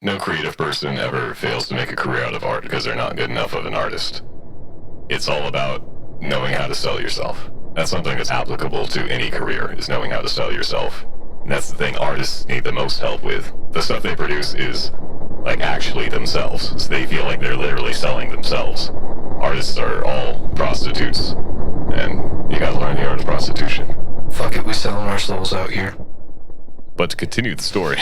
No creative person ever fails to make a career out of art because they're not good enough of an artist. It's all about knowing how to sell yourself. That's something that's applicable to any career, is knowing how to sell yourself. And that's the thing artists need the most help with. The stuff they produce is, like, actually themselves. So they feel like they're literally selling themselves. Artists are all prostitutes, and you gotta learn the art of prostitution. Fuck it, we selling our souls out here. But to continue the story...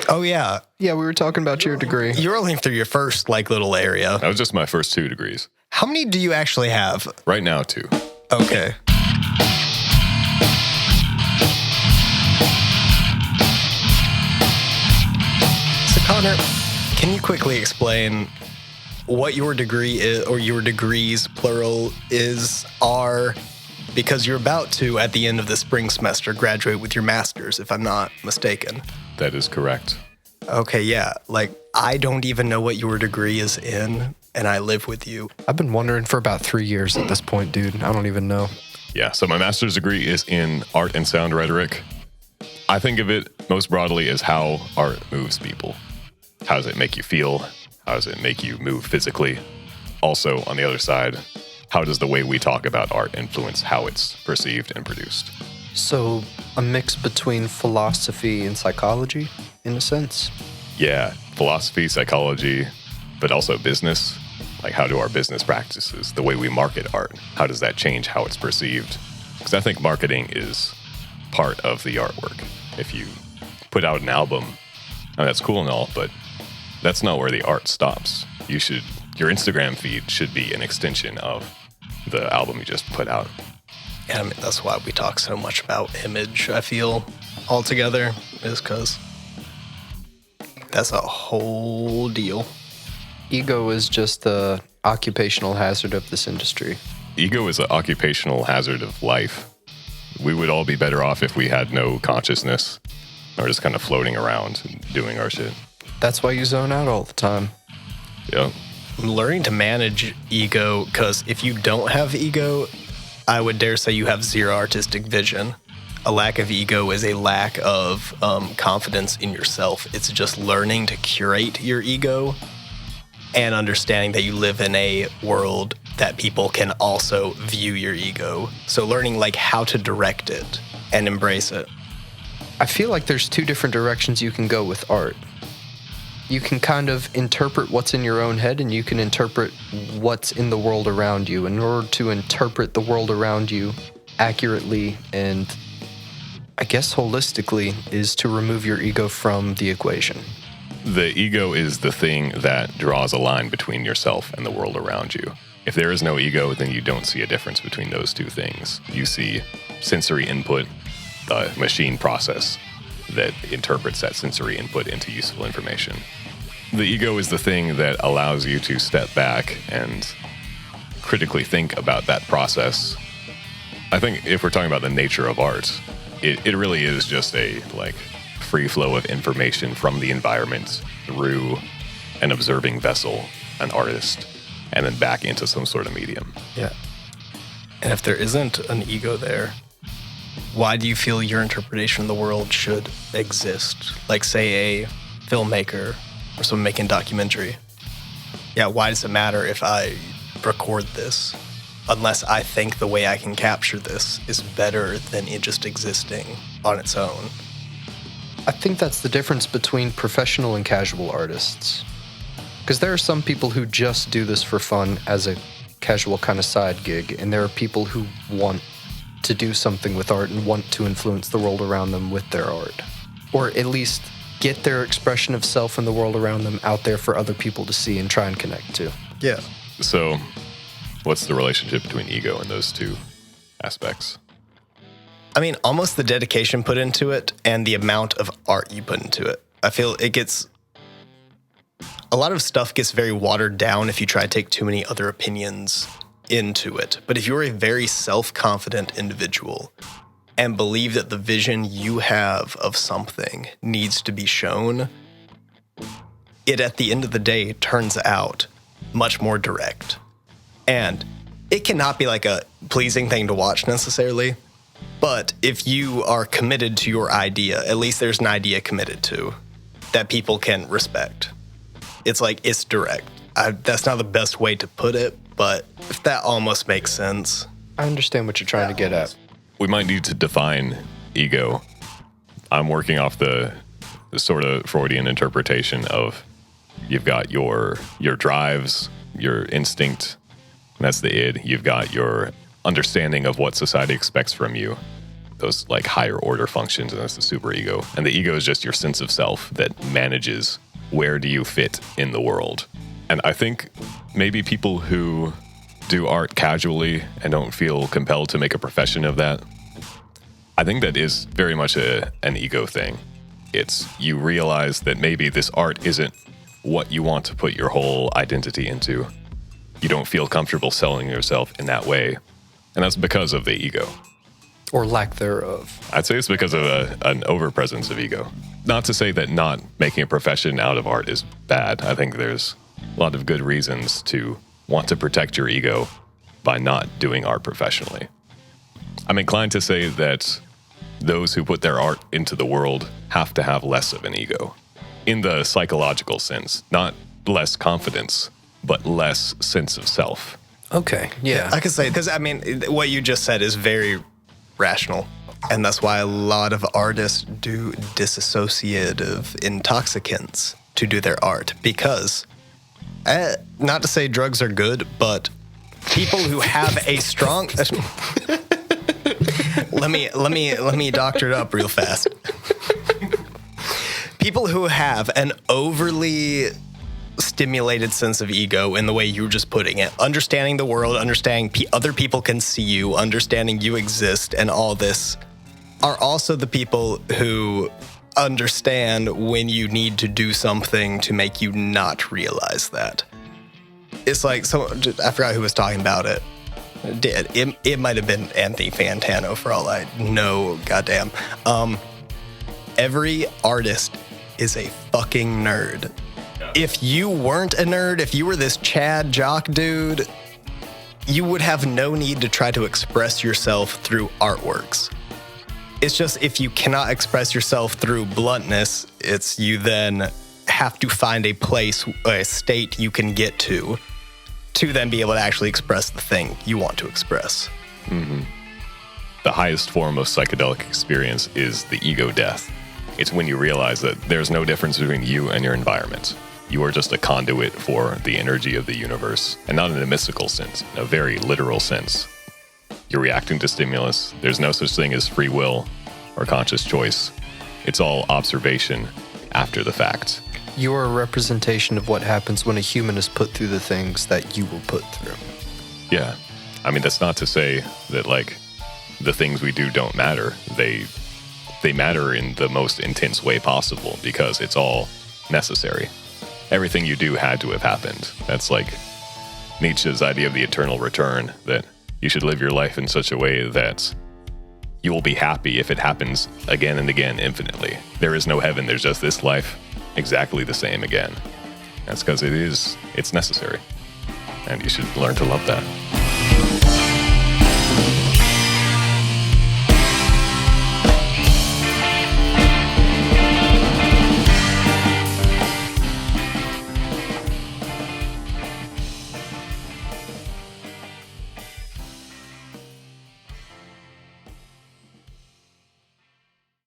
Oh, yeah. Yeah, we were talking about your degree. You're only through your first, little area. That was just my first 2 degrees. How many do you actually have? Right now, 2. Okay. So, Connor, can you quickly explain what your degree is, or your degrees, plural, are? Because you're about to, at the end of the spring semester, graduate with your master's, if I'm not mistaken. That is correct. Okay, yeah. I don't even know what your degree is in, and I live with you. I've been wondering for about 3 years at this point, dude. I don't even know. Yeah, so my master's degree is in art and sound rhetoric. I think of it most broadly as how art moves people. How does it make you feel? How does it make you move physically? Also, on the other side, how does the way we talk about art influence how it's perceived and produced? So, a mix between philosophy and psychology, in a sense? Yeah, philosophy, psychology, but also business. Like, how do our business practices, the way we market art, how does that change how it's perceived? Because I think marketing is part of the artwork. If you put out an album, and that's cool and all, but that's not where the art stops. Your Instagram feed should be an extension of the album you just put out. Yeah, I mean, that's why we talk so much about image, I feel, altogether, is because that's a whole deal. Ego is just the occupational hazard of this industry. Ego is an occupational hazard of life. We would all be better off if we had no consciousness or just kind of floating around and doing our shit. That's why you zone out all the time. Yeah. Learning to manage ego, because if you don't have ego, I would dare say you have zero artistic vision. A lack of ego is a lack of confidence in yourself. It's just learning to curate your ego and understanding that you live in a world that people can also view your ego. So learning how to direct it and embrace it. I feel like there's 2 different directions you can go with art. You can kind of interpret what's in your own head, and you can interpret what's in the world around you. In order to interpret the world around you accurately and, I guess, holistically, is to remove your ego from the equation. The ego is the thing that draws a line between yourself and the world around you. If there is no ego, then you don't see a difference between those 2 things. You see sensory input, the machine process that interprets that sensory input into useful information. The ego is the thing that allows you to step back and critically think about that process. I think if we're talking about the nature of art, it really is just a free flow of information from the environment through an observing vessel, an artist, and then back into some sort of medium. Yeah. And if there isn't an ego there, why do you feel your interpretation of the world should exist? Say, a filmmaker or someone making a documentary. Yeah, why does it matter if I record this? Unless I think the way I can capture this is better than it just existing on its own. I think that's the difference between professional and casual artists. Because there are some people who just do this for fun as a casual kind of side gig, and there are people who want to do something with art and want to influence the world around them with their art. Or at least get their expression of self in the world around them out there for other people to see and try and connect to. Yeah. So, what's the relationship between ego and those 2 aspects? I mean, almost the dedication put into it and the amount of art you put into it. I feel a lot of stuff gets very watered down if you try to take too many other opinions into it. But if you're a very self-confident individual and believe that the vision you have of something needs to be shown, it at the end of the day turns out much more direct. And it cannot be a pleasing thing to watch necessarily, but if you are committed to your idea, at least there's an idea committed to, that people can respect. It's like, it's direct. That's not the best way to put it, but if that almost makes sense. I understand what you're trying to get at. We might need to define ego. I'm working off the sort of Freudian interpretation of you've got your drives, your instinct, and that's the id. You've got your understanding of what society expects from you, those like higher order functions, and that's the superego. And the ego is just your sense of self that manages where do you fit in the world. And I think maybe people who do art casually and don't feel compelled to make a profession of that, I think that is very much an ego thing. It's you realize that maybe this art isn't what you want to put your whole identity into. You don't feel comfortable selling yourself in that way. And that's because of the ego. Or lack thereof. I'd say it's because of an overpresence of ego. Not to say that not making a profession out of art is bad. I think there's a lot of good reasons to want to protect your ego by not doing art professionally. I'm inclined to say that those who put their art into the world have to have less of an ego. In the psychological sense, not less confidence, but less sense of self. Okay, yeah. I could say, because I mean, what you just said is very rational. And that's why a lot of artists do disassociative intoxicants to do their art. Because, not to say drugs are good, but people who have a strong... let me doctor it up real fast. People who have an overly stimulated sense of ego in the way you were just putting it, understanding the world, understanding other people can see you, understanding you exist, and all this, are also the people who understand when you need to do something to make you not realize that. It's like, so I forgot who was talking about it. It might have been Anthony Fantano for all I know, goddamn. Every artist is a fucking nerd. If you weren't a nerd, if you were this Chad jock dude, you would have no need to try to express yourself through artworks. It's just if you cannot express yourself through bluntness, it's you then have to find a place, a state you can get to then be able to actually express the thing you want to express. Mm-hmm. The highest form of psychedelic experience is the ego death. It's when you realize that there's no difference between you and your environment. You are just a conduit for the energy of the universe, and not in a mystical sense, in a very literal sense. You're reacting to stimulus. There's no such thing as free will or conscious choice. It's all observation after the fact. You are a representation of what happens when a human is put through the things that you were put through. Yeah. I mean, that's not to say that, like, the things we do don't matter. They matter in the most intense way possible because it's all necessary. Everything you do had to have happened. That's like Nietzsche's idea of the eternal return, that you should live your life in such a way that you will be happy if it happens again and again infinitely. There is no heaven, there's just this life exactly the same again. That's because it's necessary. And you should learn to love that.